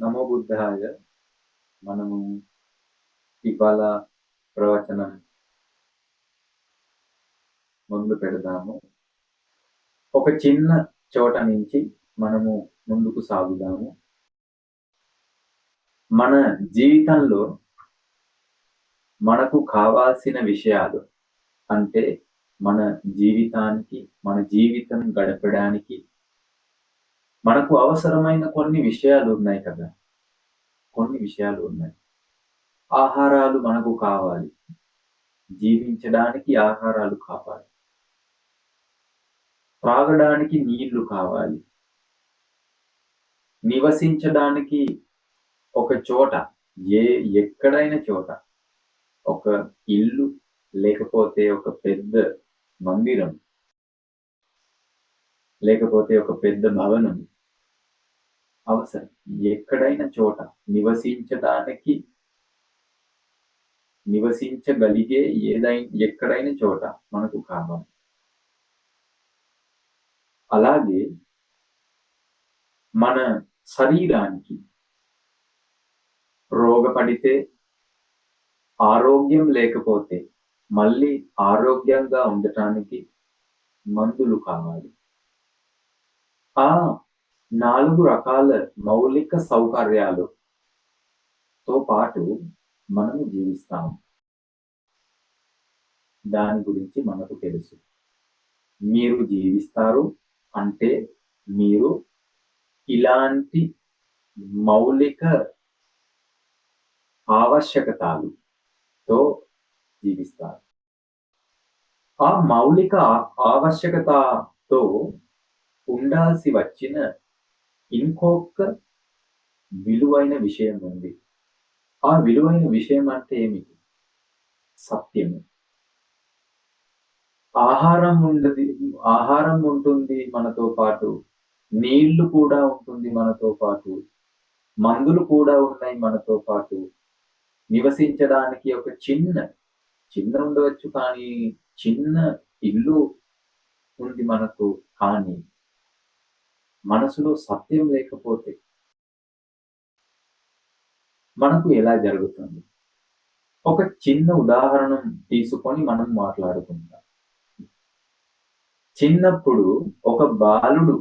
నమో బుద్ధాయ. మనము ఇవాళ ప్రవచనం మొదలు పెడదాము. ఒక చిన్న చోట నుంచి మనము ముందుకు సాగుదాము. మన జీవితంలో మనకు కావాల్సిన విషయాలు అంటే మన జీవితం గడపడానికి మనకు అవసరమైన కొన్ని విషయాలు ఉన్నాయి కదా. కొన్ని విషయాలు ఉన్నాయి. ఆహారాలు మనకు కావాలి. జీవించడానికి ఆహారాలు కావాలి. త్రాగడానికి నీళ్లు కావాలి. నివసించడానికి ఒక చోట, ఎక్కడైన చోట, ఒక ఇల్లు లేకపోతే ఒక పెద్ద మందిరం, లేకపోతే ఒక పెద్ద భవనం అవసరం. ఎక్కడైన చోట నివసించగలిగే ఎక్కడైన చోట మనకు కావాలి. అలాగే మన శరీరానికి రోగపడితే, ఆరోగ్యం లేకపోతే మళ్ళీ ఆరోగ్యంగా ఉండటానికి మందులు కావాలి. ఆ 4 రకాల మౌలిక సౌకర్యాలతో పాటు మనము జీవిస్తాము. దాని గురించి మనకు తెలుసు. మీరు జీవిస్తారు అంటే మీరు ఇలాంటి మౌలిక ఆవశ్యకతలతో జీవిస్తారు. ఆ మౌలిక ఆవశ్యకతతో ఉండాల్సి వచ్చిన ఇంకొక విలువైన విషయం ఉంది. ఆ విలువైన విషయం అంటే ఏమిటి? సత్యము. ఆహారం ఉంటుంది మనతో పాటు, నీళ్లు కూడా ఉంటుంది మనతో పాటు, మందులు కూడా ఉన్నాయి మనతో పాటు. నివసించడానికి ఒక చిన్న ఉండవచ్చు, కానీ చిన్న ఇల్లు ఉంది మనకు. కానీ మనసులో సత్యం లేకపోతే మనకు ఎలా జరుగుతుంది? ఒక చిన్న ఉదాహరణ తీసుకొని మనం మాట్లాడుకుందాం. చిన్నప్పుడు ఒక బాలుడు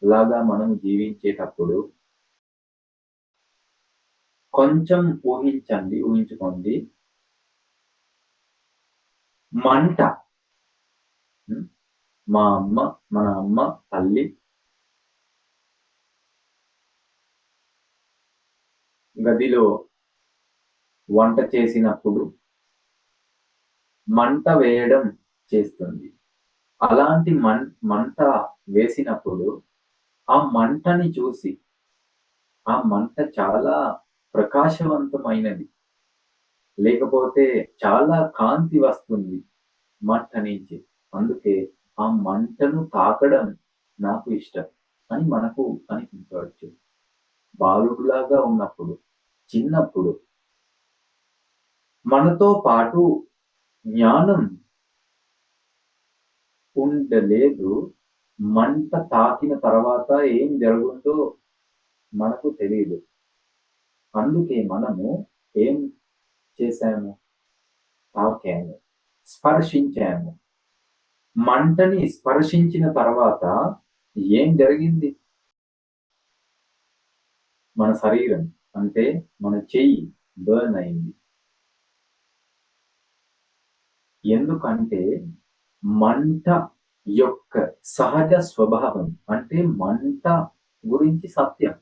లాగా మనం జీవించేటప్పుడు కొంచెం ఊహించుకోండి. మంట, మన అమ్మ తల్లి గదిలో వంట చేసినప్పుడు మంట వేయడం చేస్తుంది. అలాంటి మంట వేసినప్పుడు ఆ మంటని చూసి, ఆ మంట చాలా ప్రకాశవంతమైనది, లేకపోతే చాలా కాంతి వస్తుంది మంట నుంచి. అందుకే ఆ మంటను తాకడం నాకు ఇష్టం అని మనకు అనిపించవచ్చు. బాలుడులాగా ఉన్నప్పుడు, చిన్నప్పుడు మనతో పాటు జ్ఞానం ఉండలేదు. మంట తాకిన తర్వాత ఏం జరుగుతుందో మనకు తెలియదు. అందుకే మనము ఏం చేశాము? తాకాము, స్పర్శించాము. మంటని స్పర్శించిన తర్వాత ఏం జరిగింది? మన శరీరం అంటే మన చెయ్యి బర్న్ అయింది. ఎందుకంటే మంట యొక్క సహజ స్వభావం అంటే మంట గురించి సత్యం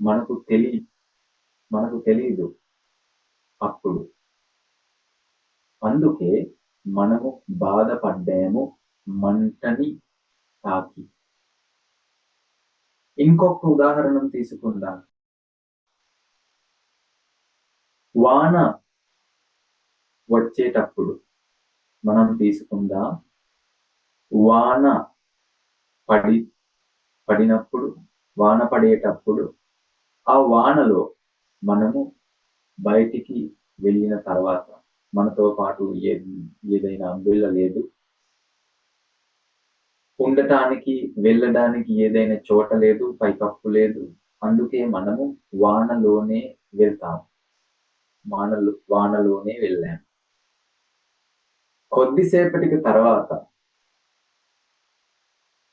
మనకు తెలియదు అప్పుడు. అందుకే మనము బాధపడ్డాము మంటని తాకి. ఇంకొక ఉదాహరణ తీసుకుందాం. వాన వచ్చేటప్పుడు మనం తీసుకుందాం. వాన పడేటప్పుడు ఆ వానలో మనము బయటికి వెళ్ళిన తర్వాత మనతో పాటు ఏదైనా అంబుల్ల లేదు. ఉండటానికి వెళ్ళడానికి ఏదైనా చోట లేదు, పైకప్పు లేదు. అందుకే మనము వానలోనే వెళ్తాం. వానలోనే వెళ్ళాం. కొద్దిసేపటికి తర్వాత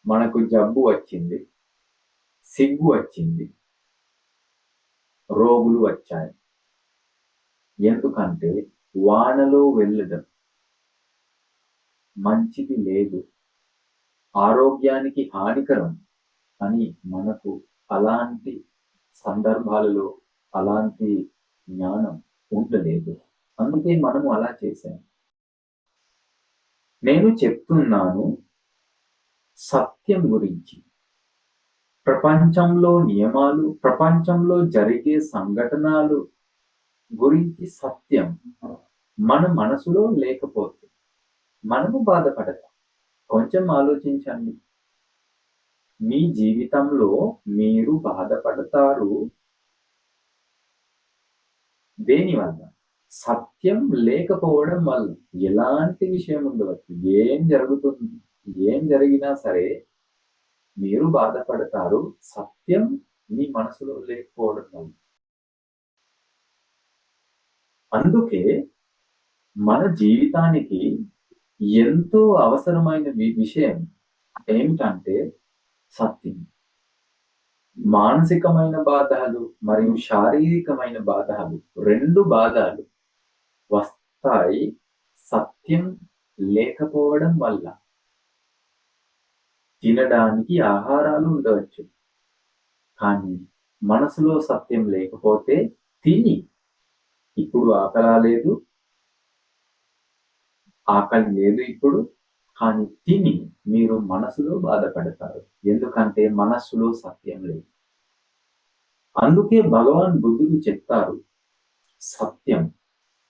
మనకు జబ్బు వచ్చింది, సిగ్గు వచ్చింది, రోగులు వచ్చాయి. ఎందుకంటే వానలో వెళ్ళడం మంచిది లేదు, ఆరోగ్యానికి హానికరం అని మనకు అలాంటి సందర్భాలలో అలాంటి జ్ఞానం ఉండలేదు. అందుకే మనము అలా చేశాం. నేను చెప్తున్నాను సత్యం గురించి. ప్రపంచంలో నియమాలు, ప్రపంచంలో జరిగే సంఘటనలు గురించి సత్యం మన మనసులో లేకపోతే మనము బాధపడతాం. కొంచెం ఆలోచించండి. మీ జీవితంలో మీరు బాధపడతారు దేనివల్ల? సత్యం లేకపోవడం వల్ల. ఎలాంటి విషయం ఉండవచ్చు, ఏం జరుగుతుంది, ఏం జరిగినా సరే మీరు బాధపడతారు సత్యం మీ మనసులో లేకపోవడం వల్ల. అందుకే మన జీవితానికి ఎంతో అవసరమైన విషయం ఏమిటంటే సత్యం. మానసికమైన బాధలు మరియు శారీరకమైన బాధలు, రెండు బాధలు వస్తాయి సత్యం లేకపోవడం వల్ల. తినడానికి ఆహారాలు ఉండవచ్చు, కానీ మనసులో సత్యం లేకపోతే తిని ఇప్పుడు ఆకలి లేదు ఇప్పుడు, కానీ తిని మీరు మనసులో బాధపడతారు. ఎందుకంటే మనస్సులో సత్యం లేదు. అందుకే భగవాన్ బుద్ధుడు చెప్తారు సత్యం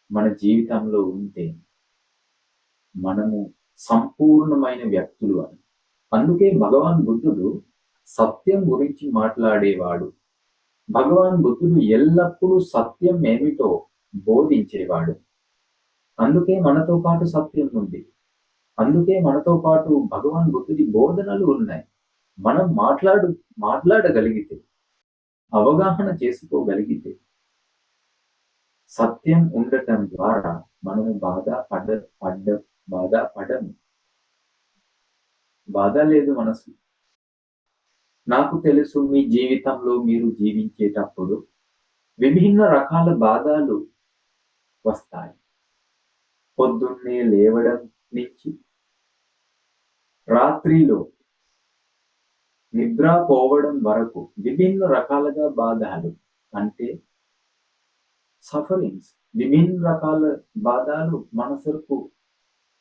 మన జీవితంలో ఉంటే మనము సంపూర్ణమైన వ్యక్తులు అని. అందుకే భగవాన్ బుద్ధుడు సత్యం గురించి మాట్లాడేవాడు. భగవాన్ బుద్ధుడు ఎల్లప్పుడూ సత్యం ఏమిటో బోధించేవాడు. అందుకే మనతో పాటు సత్యం ఉంది. అందుకే మనతో పాటు భగవాన్ బుద్ధుడి బోధనలు ఉన్నాయి. మనం మాట్లాడగలిగితే, అవగాహన చేసుకోగలిగితే, సత్యం ఉండటం ద్వారా మనము బాధపడము. బాధ లేదు మనసు. నాకు తెలుసు మీ జీవితంలో మీరు జీవించేటప్పుడు విభిన్న రకాల బాధలు వస్తాయి. పొద్దున్నే లేవడం నుంచి రాత్రిలో నిద్రపోవడం వరకు విభిన్న రకాలుగా బాధలు, అంటే సఫరింగ్స్, విభిన్న రకాల బాధలు మనసుకు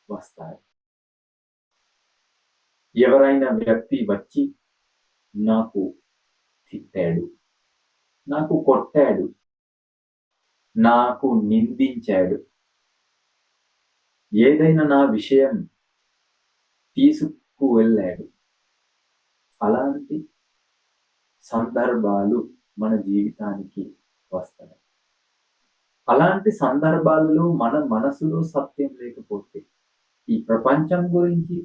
వస్తాయి. ఎవరైనా వ్యక్తి వచ్చి నాకు తిట్టాడు, నాకు కొట్టాడు, నాకు నిందించాడు, ఏదైనా నా విషయం తీసుకువెళ్ళాడు. అలాంటి సందర్భాలు మన జీవితానికి వస్తాయి. అలాంటి సందర్భాలలో మన మనసులో సత్యం లేకపోతే ఈ ప్రపంచం గురించి,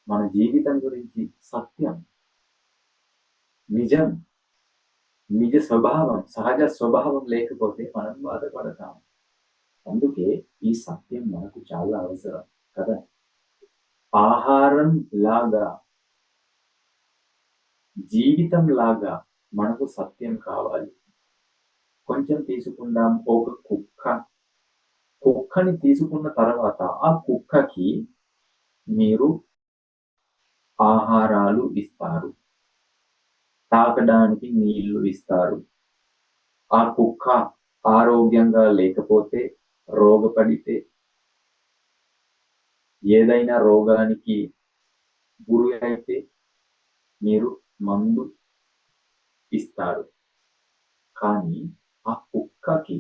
మన జీవితం గురించి సత్యం, నిజ స్వభావం, సహజ స్వభావం లేకపోతే మనం బాధపడతాం. అందుకే ఈ సత్యం మనకు చాలా అవసరం కదా. ఆహారం లాగా, జీవితం లాగా మనకు సత్యం కావాలి. కొంచెం తీసుకుందాం. ఒక కుక్కని తీసుకున్న తర్వాత ఆ కుక్కకి మీరు ఆహారాలు ఇస్తారు, తాగడానికి నీళ్లు ఇస్తారు. ఆ కుక్క ఆరోగ్యంగా లేకపోతే, రోగపడితే, ఏదైనా రోగానికి గురి అయితే మీరు మందు ఇస్తారు. కానీ ఆ కుక్కకి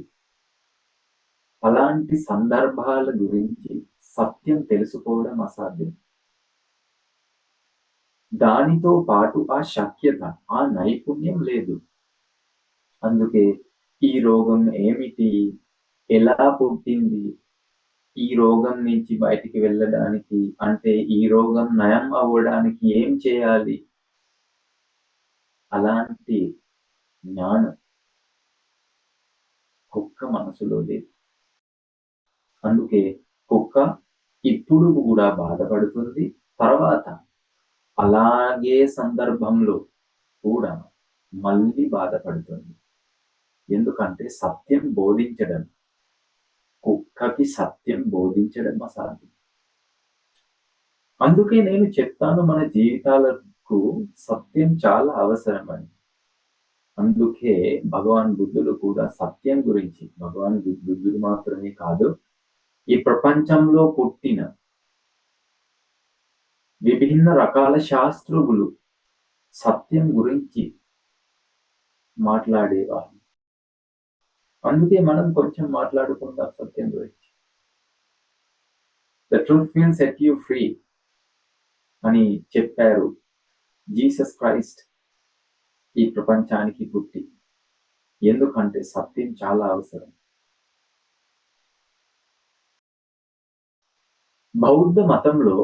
అలాంటి సందర్భాల గురించి సత్యం తెలుసుకోవడం అసాధ్యం. దానితో పాటు ఆ శక్యత, ఆ నైపుణ్యం లేదు. అందుకే ఈ రోగం ఏమిటి, ఎలా పుట్టింది, ఈ రోగం నుంచి బయటికి వెళ్ళడానికి అంటే ఈ రోగం నయం అవ్వడానికి ఏం చేయాలి? అలాంటి జ్ఞానం కుక్క మనసులో లేదు. అందుకే కుక్క ఇప్పుడు కూడా బాధపడుతుంది. తర్వాత అలాగే సందర్భంలో కూడా మళ్ళీ బాధపడుతుంది. ఎందుకంటే సత్యం బోధించడం, కుక్కకి సత్యం బోధించడం అసాధ్యం. అందుకే నేను చెప్తాను మన జీవితాలకు సత్యం చాలా అవసరమని. అందుకే భగవాన్ బుద్ధుడు కూడా సత్యం గురించి, భగవాన్ బుద్ధుడు మాత్రమే కాదు, ఈ ప్రపంచంలో పుట్టిన విభిన్న రకాల శాస్త్రజ్ఞులు సత్యం గురించి మాట్లాడేవారు. అందుకే మనం కొంచెం మాట్లాడుకుందాం సత్యం గురించి. The truth will set you free అని చెప్పారు జీసస్ క్రైస్ట్ ఈ ప్రపంచానికి పుట్టి. ఎందుకంటే సత్యం చాలా అవసరం. బౌద్ధ మతంలో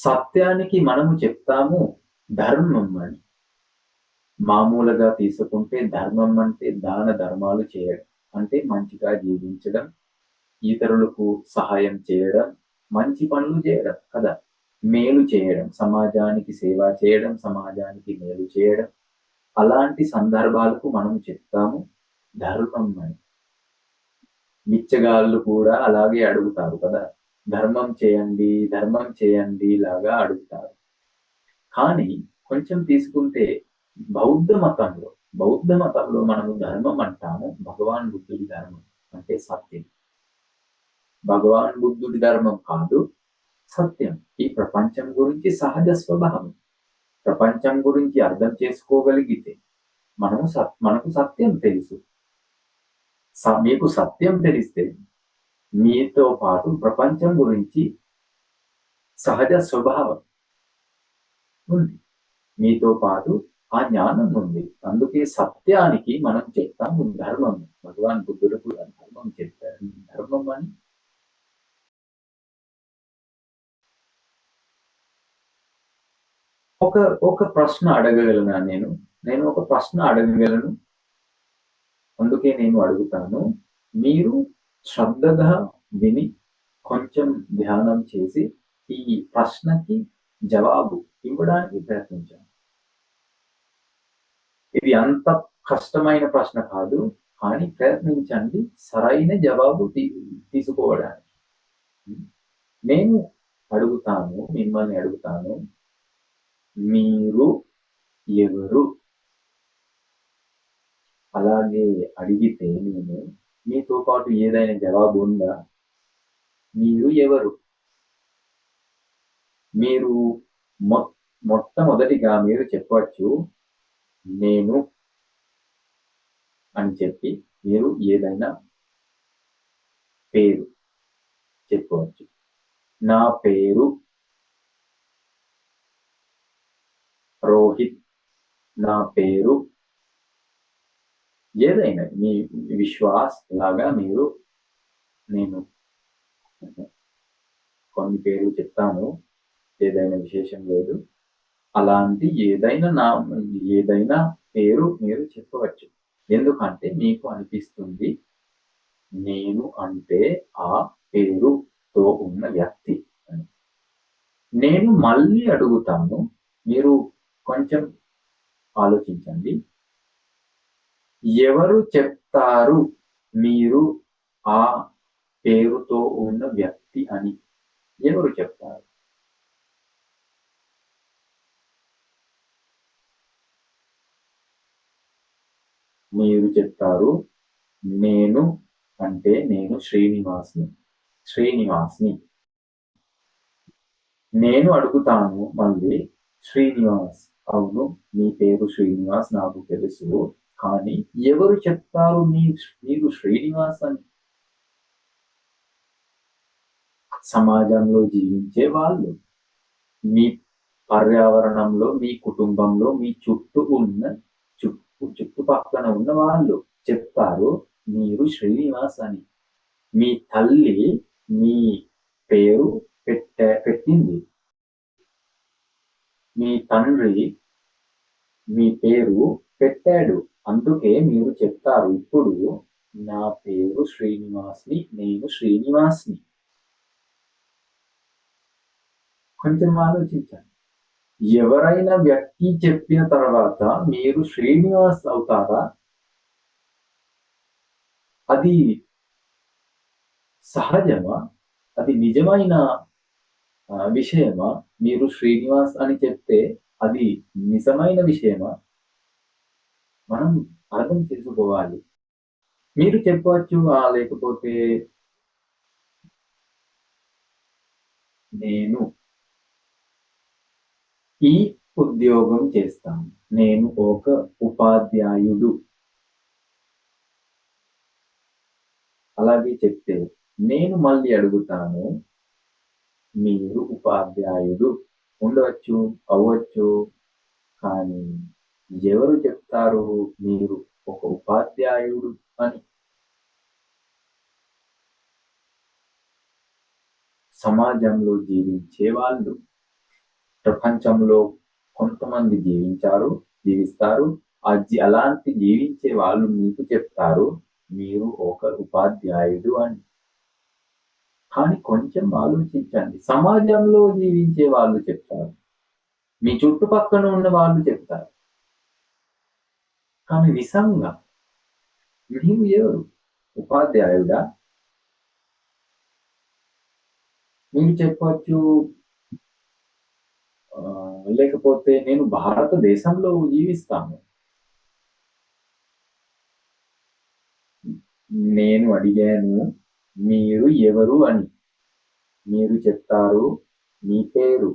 సత్యానికి మనము చెప్తాము ధర్మం అని. మామూలుగా తీసుకుంటే ధర్మం అంటే దాన ధర్మాలు చేయడం, అంటే మంచిగా జీవించడం, ఇతరులకు సహాయం చేయడం, మంచి పనులు చేయడం కదా. మేలు చేయడం, సమాజానికి సేవ చేయడం, సమాజానికి మేలు చేయడం, అలాంటి సందర్భాలకు మనం చెప్తాము ధర్మం అని. బిచ్చగాళ్ళు కూడా అలాగే అడుగుతారు కదా, ధర్మం చేయండి, ధర్మం చేయండి లాగా అడుగుతారు. కానీ కొంచెం తీసుకుంటే బౌద్ధ మతంలో మనము ధర్మం అంటాము భగవాన్ బుద్ధుడి ధర్మం అంటే సత్యం. భగవాన్ బుద్ధుడి ధర్మం కాదు, సత్యం. ఈ ప్రపంచం గురించి సహజ స్వభావం. ప్రపంచం గురించి అర్థం చేసుకోగలిగితే మనకు సత్యం తెలుసు. మీకు సత్యం తెలిస్తే మీతో పాటు ప్రపంచం గురించి సహజ స్వభావం ఉంది, మీతో పాటు ఆ జ్ఞానం ఉంది. అందుకే సత్యానికి మనం చెప్తాము ధర్మం. భగవాన్ బుద్ధుడు కూడా ధర్మం చెప్తారు. ధర్మం అని ఒక ప్రశ్న అడగగలనా? నేను ఒక ప్రశ్న అడగగలను. అందుకే నేను అడుగుతాను. మీరు శ్రద్ధగా విని కొంచెం ధ్యానం చేసి ఈ ప్రశ్నకి జవాబు ఇవ్వడానికి ప్రయత్నించండి. ఇది అంత కష్టమైన ప్రశ్న కాదు, కానీ ప్రయత్నించండి సరైన జవాబు తీసుకోవడానికి. నేను మిమ్మల్ని అడుగుతాను, మీరు ఎవరు? అలాగే అడిగితే నేను మీతో పాటు ఏదైనా జవాబు ఉందా? మీరు ఎవరు? మీరు మొట్టమొదటిగా మీరు చెప్పవచ్చు నేను అని చెప్పి మీరు ఏదైనా పేరు చెప్పవచ్చు. నా పేరు రోహిత్, నా పేరు ఏదైనా మీ విశ్వాస్ లాగా నేను కొన్ని పేర్లు చెప్తాను, ఏదైనా విశేషం లేదు. అలాంటి ఏదైనా పేరు మీరు చెప్పవచ్చు. ఎందుకంటే మీకు అనిపిస్తుంది నేను అంటే ఆ పేరుతో ఉన్న వ్యక్తి అని. నేను మళ్ళీ అడుగుతాను, మీరు కొంచెం ఆలోచించండి. ఎవరు చెప్తారు మీరు ఆ పేరుతో ఉన్న వ్యక్తి అని? ఎవరు చెప్తారు? మీరు చెప్తారు నేను అంటే నేను శ్రీనివాస్ని. నేను అడుగుతాను మళ్ళీ, శ్రీనివాస్, అవును మీ పేరు శ్రీనివాస్ నాకు తెలుసు, కానీ ఎవరు చెప్తారు మీరు శ్రీనివాస్ అని? సమాజంలో జీవించే వాళ్ళు, మీ పర్యావరణంలో, మీ కుటుంబంలో, మీ చుట్టుపక్కన ఉన్న వాళ్ళు చెప్తారు మీరు శ్రీనివాస్ అని. మీ తల్లి మీ పేరు పెట్టింది. మీ తండ్రి మీ పేరు పెట్టాడు. అందుకే మీరు చెప్తారు ఇప్పుడు నా పేరు శ్రీనివాస్‌ని, నేను శ్రీనివాస్‌ని. కొంచెం ఆలోచించండి. ఎవరైనా వ్యక్తి చెప్పిన తర్వాత మీరు శ్రీనివాస్ అవుతారా? అది సహజమా? అది నిజమైన విషయమా? మీరు శ్రీనివాస్ అని చెప్తే అది నిజమైన విషయమా? మనం అర్థం చేసుకోవాలి. మీరు చెప్పవచ్చు లేకపోతే నేను ఈ ఉద్యోగం చేస్తాను. నేను ఒక ఉపాధ్యాయుడు. అలాగే చెప్తే నేను మళ్ళీ అడుగుతాను. మీరు ఉపాధ్యాయుడు ఉండవచ్చు, అవ్వచ్చు. కానీ ఎవరు చెప్తారు మీరు ఒక ఉపాధ్యాయుడు అని? సమాజంలో జీవించే వాళ్ళు, ప్రపంచంలో కొంతమంది జీవిస్తారు. అలాంటి జీవించే వాళ్ళు మీకు చెప్తారు మీరు ఒక ఉపాధ్యాయుడు అని. కానీ కొంచెం ఆలోచించండి. సమాజంలో జీవించే వాళ్ళు చెప్తారు. మీ చుట్టుపక్కల ఉన్న వాళ్ళు చెప్తారు. కానీ నిజంగా నీవు ఎవరు? ఉపాధ్యాయుడా? మీరు చెప్పొచ్చు లేకపోతే నేను భారతదేశంలో జీవిస్తాను. నేను అడిగాను మీరు ఎవరు అని. మీరు చెప్తారు మీ పేరు.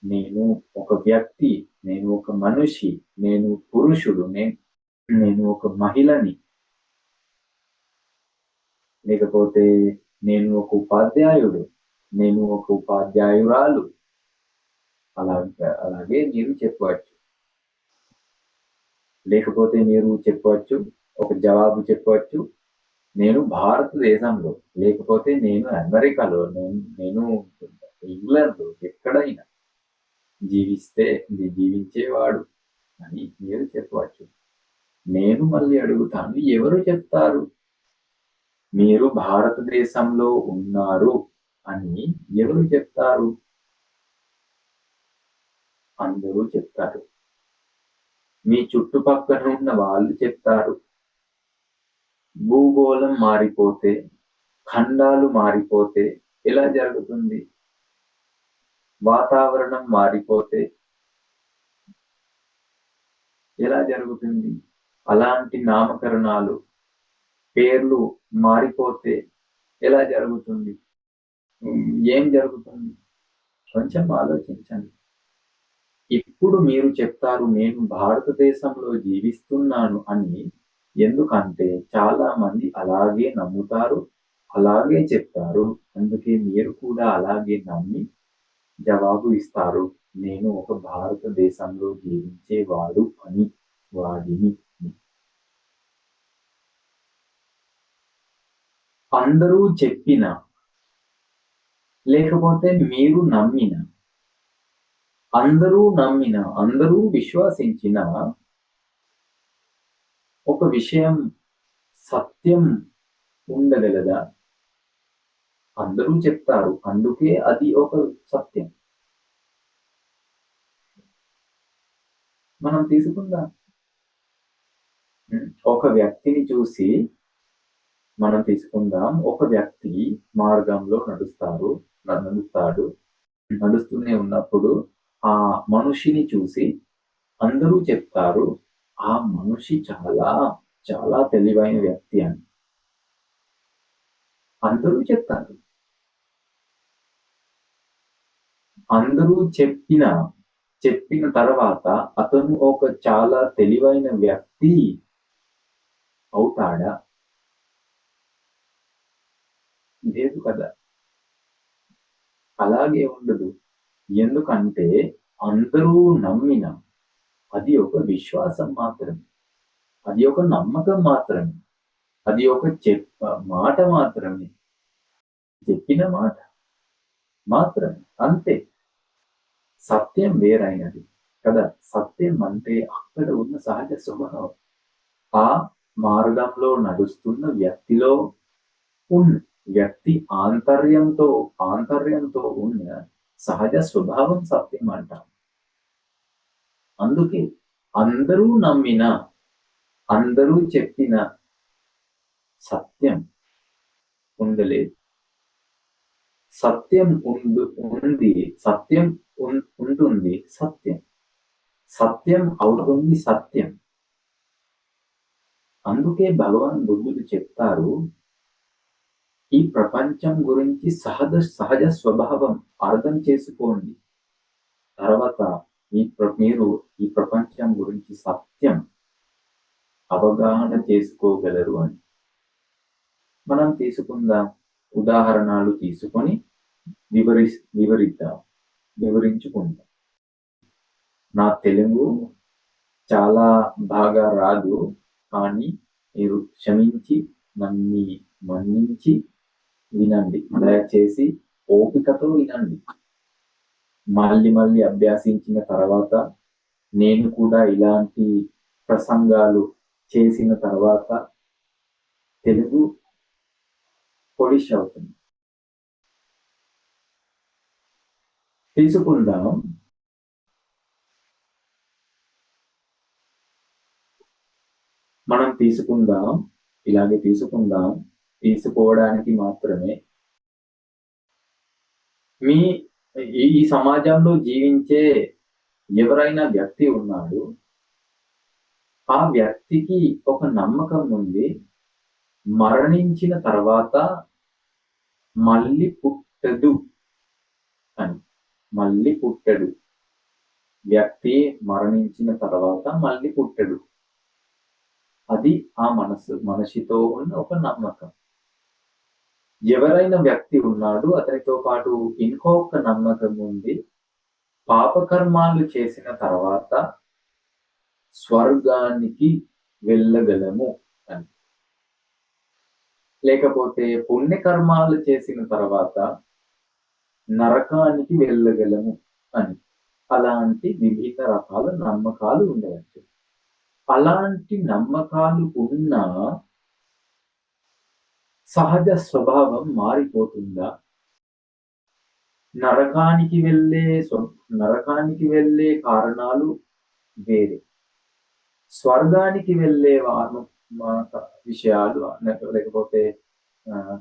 నేను ఒక వ్యక్తి, నేను ఒక మనిషి, నేను పురుషుడు, నేను ఒక మహిళని, లేకపోతే నేను ఒక ఉపాధ్యాయుడు, నేను ఒక ఉపాధ్యాయురాలు. అలాగే మీరు చెప్పవచ్చు. లేకపోతే మీరు చెప్పవచ్చు, ఒక జవాబు చెప్పవచ్చు, నేను భారతదేశంలో, లేకపోతే నేను అమెరికాలో, నేను ఇంగ్లాండ్‌లో ఎక్కడైనా జీవించేవాడు అని మీరు చెప్పవచ్చు. నేను మళ్ళీ అడుగుతాను, ఎవరు చెప్తారు మీరు భారతదేశంలో ఉన్నారు అని ఎవరు చెప్తారు? అందరూ చెప్తారు. మీ చుట్టుపక్కన ఉన్న వాళ్ళు చెప్తారు. భూగోళం మారిపోతే, ఖండాలు మారిపోతే ఎలా జరుగుతుంది? వాతావరణం మారిపోతే ఎలా జరుగుతుంది? అలాంటి నామకరణాలు, పేర్లు మారిపోతే ఎలా జరుగుతుంది? ఏం జరుగుతుంది? కొంచెం ఆలోచించండి. ఇప్పుడు మీరు చెప్తారు నేను భారతదేశంలో జీవిస్తున్నాను అని. ఎందుకంటే చాలా మంది అలాగే నమ్ముతారు, అలాగే చెప్తారు. అందుకే మీరు కూడా అలాగే నమ్మి జవాబు ఇస్తారు. నేను ఒక భారతదేశంలో జీవించేవాడు అని, వాడిని. అందరూ చెప్పిన, లేకపోతే మీరు నమ్మిన, అందరూ విశ్వసించిన ఒక విషయం సత్యం ఉండగలదా? అందరూ చెప్తారు. అందుకే అది ఒక సత్యం. మనం తీసుకుందాం. ఒక వ్యక్తిని చూసి మనం తీసుకుందాం. ఒక వ్యక్తి మార్గంలో నడుస్తాడు. నడుస్తూనే ఉన్నప్పుడు ఆ మనిషిని చూసి అందరూ చెప్తారు ఆ మనిషి చాలా చాలా తెలివైన వ్యక్తి అని. అందరూ చెప్తారు. అందరూ చెప్పిన తర్వాత అతను ఒక చాలా తెలివైన వ్యక్తి అవుతాడా? లేదు కదా! అలాగే ఉండదు. ఎందుకంటే అందరూ నమ్మిన అది ఒక విశ్వాసం మాత్రమే. అది ఒక నమ్మకం మాత్రమే. అది ఒక మాట మాత్రమే. చెప్పిన మాట. మాత్రమే, అంతే. సత్యం వేరైనది కదా. సత్యం అంటే అక్కడ ఉన్న సహజ స్వభావం. ఆ మార్గంలో నడుస్తున్న వ్యక్తిలో ఉన్న వ్యక్తి ఆంతర్యంతో ఉన్న సహజ స్వభావం సత్యం అంటాం. అందుకే అందరూ నమ్మిన, అందరూ చెప్పిన సత్యం ఉండలేదు. సత్యం ఉంది, సత్యం ఉంటుంది, సత్యం సత్యం అవుతుంది సత్యం. అందుకే భగవాన్ బుద్ధుడు చెప్తారు, ఈ ప్రపంచం గురించి సహజ స్వభావం అర్థం చేసుకోండి, తర్వాత మీరు ఈ ప్రపంచం గురించి సత్యం అవగాహన చేసుకోగలరు అని. మనం తీసుకుందాం, ఉదాహరణలు తీసుకొని వివరించుకుందాం. నా తెలుగు చాలా బాగా రాదు, కానీ మీరు క్షమించి నన్ను మన్నించి వినండి, దయచేసి ఓపికతో వినండి. మళ్ళీ అభ్యాసించిన తర్వాత, నేను కూడా ఇలాంటి ప్రసంగాలు చేసిన తర్వాత తెలుగు పొలిష్ అవుతుంది. తీసుకుందాం, మనం తీసుకుందాం, ఇలాగే తీసుకుందాం, తీసుకోవడానికి మాత్రమే. ఈ సమాజంలో జీవించే ఎవరైనా వ్యక్తి ఉన్నాడు, ఆ వ్యక్తికి ఒక నమ్మకం ఉంది, మరణించిన తర్వాత మళ్ళీ పుట్టడు అని. మళ్ళీ పుట్టడు, వ్యక్తి మరణించిన తర్వాత మళ్ళీ పుట్టడు. అది ఆ మనిషితో ఉన్న ఒక నమ్మకం. ఎవరైనా వ్యక్తి ఉన్నాడు, అతనితో పాటు ఇంకొక నమ్మకం ఉంది, పాపకర్మాలు చేసిన తర్వాత స్వర్గానికి వెళ్ళగలము అని, లేకపోతే పుణ్యకర్మాలు చేసిన తర్వాత నరకానికి వెళ్ళగలము అని. అలాంటి వివిధ రకాల నమ్మకాలు ఉండవచ్చు. అలాంటి నమ్మకాలు ఉన్న సహజ స్వభావం మారిపోతుందా? నరకానికి వెళ్ళే కారణాలు వేరే, స్వర్గానికి వెళ్ళే విషయాలు లేకపోతే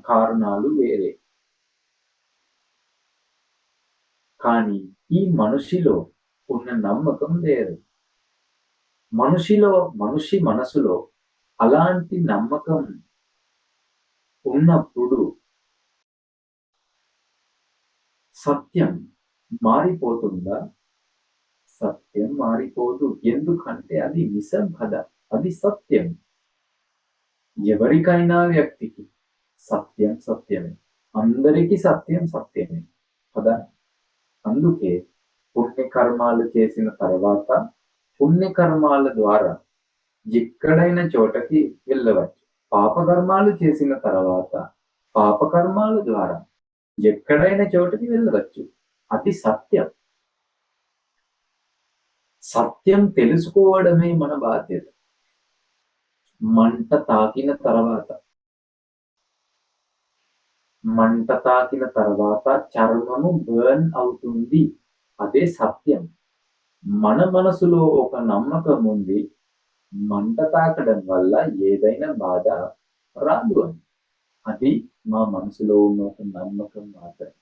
కారణాలు వేరే. కానీ ఈ మనిషిలో ఉన్న నమ్మకం వేరు. మనిషి మనసులో అలాంటి నమ్మకం ఉన్నప్పుడు సత్యం మారిపోతుందా? సత్యం మారిపోదు. ఎందుకంటే అది నిస్సంభద, అది సత్యం. ఎవరికైనా వ్యక్తికి సత్యం సత్యమే, అందరికీ సత్యం సత్యమే కదా. అందుకే పుణ్యకర్మాలు చేసిన తర్వాత పుణ్యకర్మాల ద్వారా ఎక్కడైనా చోటకి వెళ్ళవచ్చు. పాపకర్మాలు చేసిన తర్వాత పాపకర్మాల ద్వారా ఎక్కడైనా చోటకి వెళ్ళవచ్చు. అది సత్యం. సత్యం తెలుసుకోవడమే మన బాధ్యత. మంట తాకిన తర్వాత చర్మము బర్న్ అవుతుంది, అదే సత్యం. మన మనసులో ఒక నమ్మకం ఉంది, మంట తాకడం వల్ల ఏదైనా బాధ రాదు అని. అది మా మనసులో ఉన్న ఒక నమ్మకం మాత్రమే.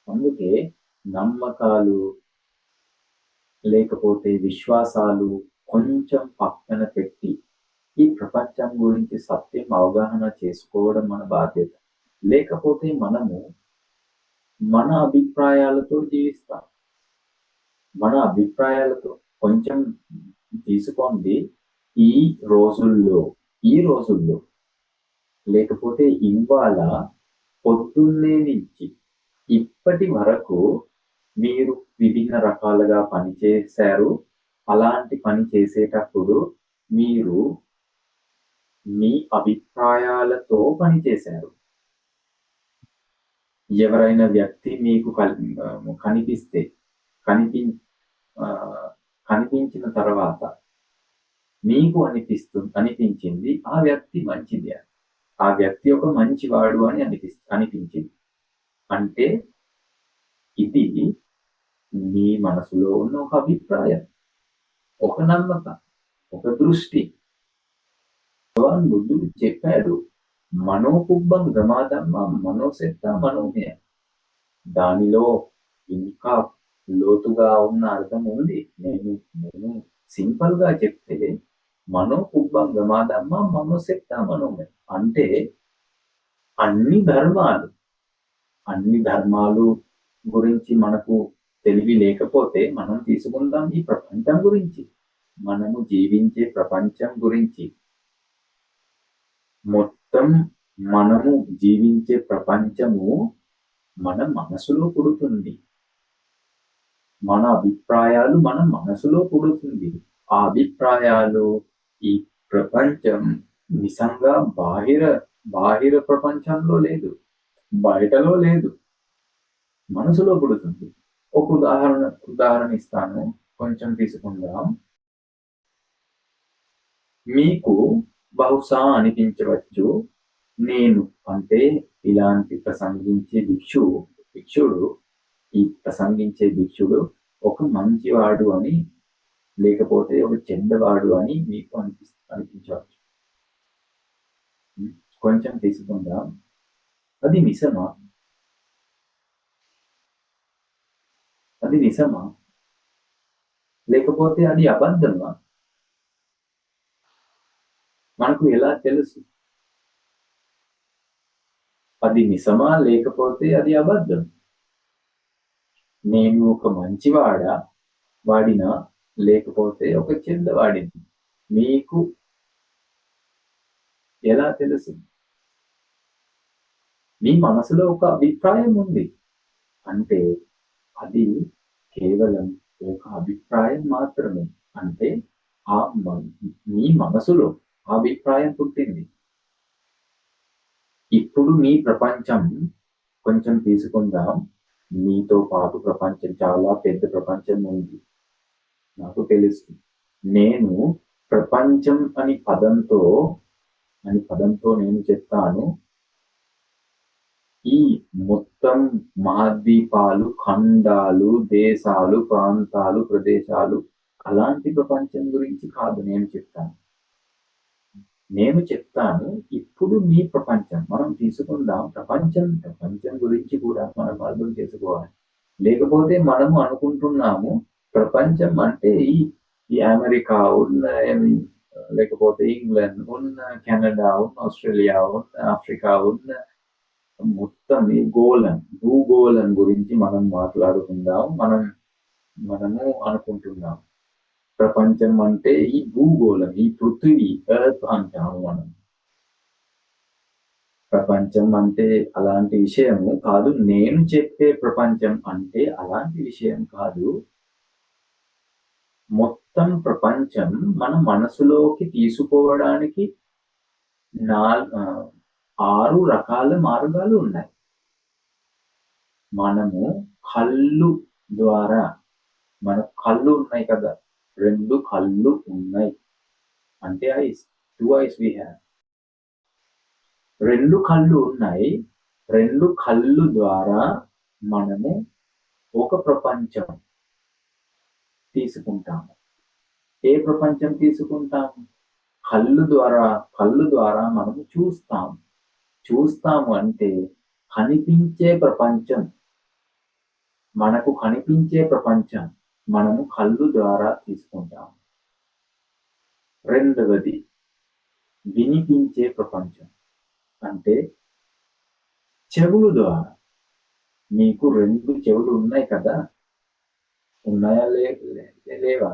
అందుకే నమ్మకాలు లేకపోతే విశ్వాసాలు కొంచెం పక్కన పెట్టి ఈ ప్రపంచం గురించి సత్యం అవగాహన చేసుకోవడం మన బాధ్యత. లేకపోతే మనము మన అభిప్రాయాలతో జీవిస్తాం. మన అభిప్రాయాలతో కొంచెం తీసుకోండి. ఈ రోజుల్లో లేకపోతే ఇవాళ పొద్దున్నే నుంచి ఇప్పటి వరకు మీరు విభిన్న రకాలుగా పనిచేశారు. అలాంటి పని చేసేటప్పుడు మీరు మీ అభిప్రాయాలతో పనిచేశారు. ఎవరైనా వ్యక్తి మీకు కనిపిస్తే కనిపి కనిపించిన తర్వాత మీకు అనిపించింది ఆ వ్యక్తి మంచిది అని, ఆ వ్యక్తి ఒక మంచివాడు అని అనిపించింది అంటే ఇది మీ మనసులో ఉన్న ఒక అభిప్రాయం, ఒక నమ్మకం, ఒక దృష్టి. భగవాన్ బుద్ధుడు చెప్పాడు, మనోకుబ్బం గమాదమ్మ మనోశక్త మనోమయ. దానిలో ఇంకా లోతుగా ఉన్న అర్థం ఉంది. నేను సింపుల్ గా చెప్తే మనోకుబ్బం గమాదమ్మ మనోశక్త మనోమయ అంటే అన్ని ధర్మాలు గురించి మనకు తెలివి లేకపోతే మనం తీసుకుందాం ఈ ప్రపంచం గురించి, మనము జీవించే ప్రపంచం గురించి. మొత్తం మనము జీవించే ప్రపంచము మన మనసులో పుడుతుంది. మన అభిప్రాయాలు మన మనసులో పుడుతుంది. ఆ అభిప్రాయాలు ఈ ప్రపంచం నిజంగా బాహిర ప్రపంచంలో లేదు, బయటలో లేదు, మనసులో పుడుతుంది. ఒక ఉదాహరణ ఇస్తాను, కొంచెం తీసుకుందాం. మీకు బహుశా అనిపించవచ్చు, నేను అంటే ఇలాంటి ప్రసంగించే భిక్షుడు ఒక మంచివాడు అని, లేకపోతే ఒక చెడ్డవాడు అని మీకు అనిపించవచ్చు. కొంచెం తీసుకుందాం. అది నిజమా? అది నిజమా లేకపోతే అది అబద్ధమా? మనకు ఎలా తెలుసు అది నిజమా లేకపోతే అది అబద్ధం? నేను ఒక వాడినా లేకపోతే ఒక చెడ్డవాడిని మీకు ఎలా తెలుసు? మీ మనసులో ఒక అభిప్రాయం ఉంది అంటే అది కేవలం ఒక అభిప్రాయం మాత్రమే. అంటే మీ మనసులో ఆ అభిప్రాయం పుట్టింది. ఇప్పుడు మీ ప్రపంచం కొంచెం తీసుకుందాం. మీతో పాటు ప్రపంచం, చాలా పెద్ద ప్రపంచం ఉంది. నాకు తెలుసు. నేను ప్రపంచం అని పదంతో నేను చెప్తాను, ఈ మొత్తం మహాద్వీపాలు, ఖండాలు, దేశాలు, ప్రాంతాలు, ప్రదేశాలు, అలాంటి ప్రపంచం గురించి కాదు నేను చెప్తాను ఇప్పుడు మీ ప్రపంచం మనం తీసుకుందాం. ప్రపంచం గురించి కూడా మనం అర్థం చేసుకోవాలి. లేకపోతే మనము అనుకుంటున్నాము ప్రపంచం అంటే ఈ అమెరికా ఉన్న, లేకపోతే ఇంగ్లాండ్ ఉన్న, కెనడా ఉన్న, ఆస్ట్రేలియా ఉన్న, ఆఫ్రికా ఉన్న, మొత్తం ఈ భూగోళం గురించి మనం మాట్లాడుకుందాం. మనము అనుకుంటున్నాం ప్రపంచం అంటే ఈ భూగోళం, ఈ పృథివీ, ఎర్త్ అంటాము మనం. ప్రపంచం అంటే అలాంటి విషయము కాదు. నేను చెప్పే ప్రపంచం అంటే అలాంటి విషయం కాదు. మొత్తం ప్రపంచం మన మనసులోకి తీసుకోవడానికి 6 రకాల మార్గాలు ఉన్నాయి. మనము కళ్ళు ద్వారా, మన కళ్ళు ఉన్నాయి కదా, 2 కళ్ళు ఉన్నాయి అంటే ఐస్, 2 ఐస్ వి హ్యావ్. 2 కళ్ళు ఉన్నాయి. 2 కళ్ళు ద్వారా మనము ఒక ప్రపంచం తీసుకుంటాము. ఏ ప్రపంచం తీసుకుంటాము? కళ్ళు ద్వారా మనము చూస్తాము అంటే కనిపించే ప్రపంచం, మనకు కనిపించే ప్రపంచం మనము కళ్ళు ద్వారా తీసుకుంటాము. రెండవది వినిపించే ప్రపంచం అంటే చెవులు ద్వారా. మీకు 2 చెవులు ఉన్నాయి కదా, ఉన్నాయా లేవా?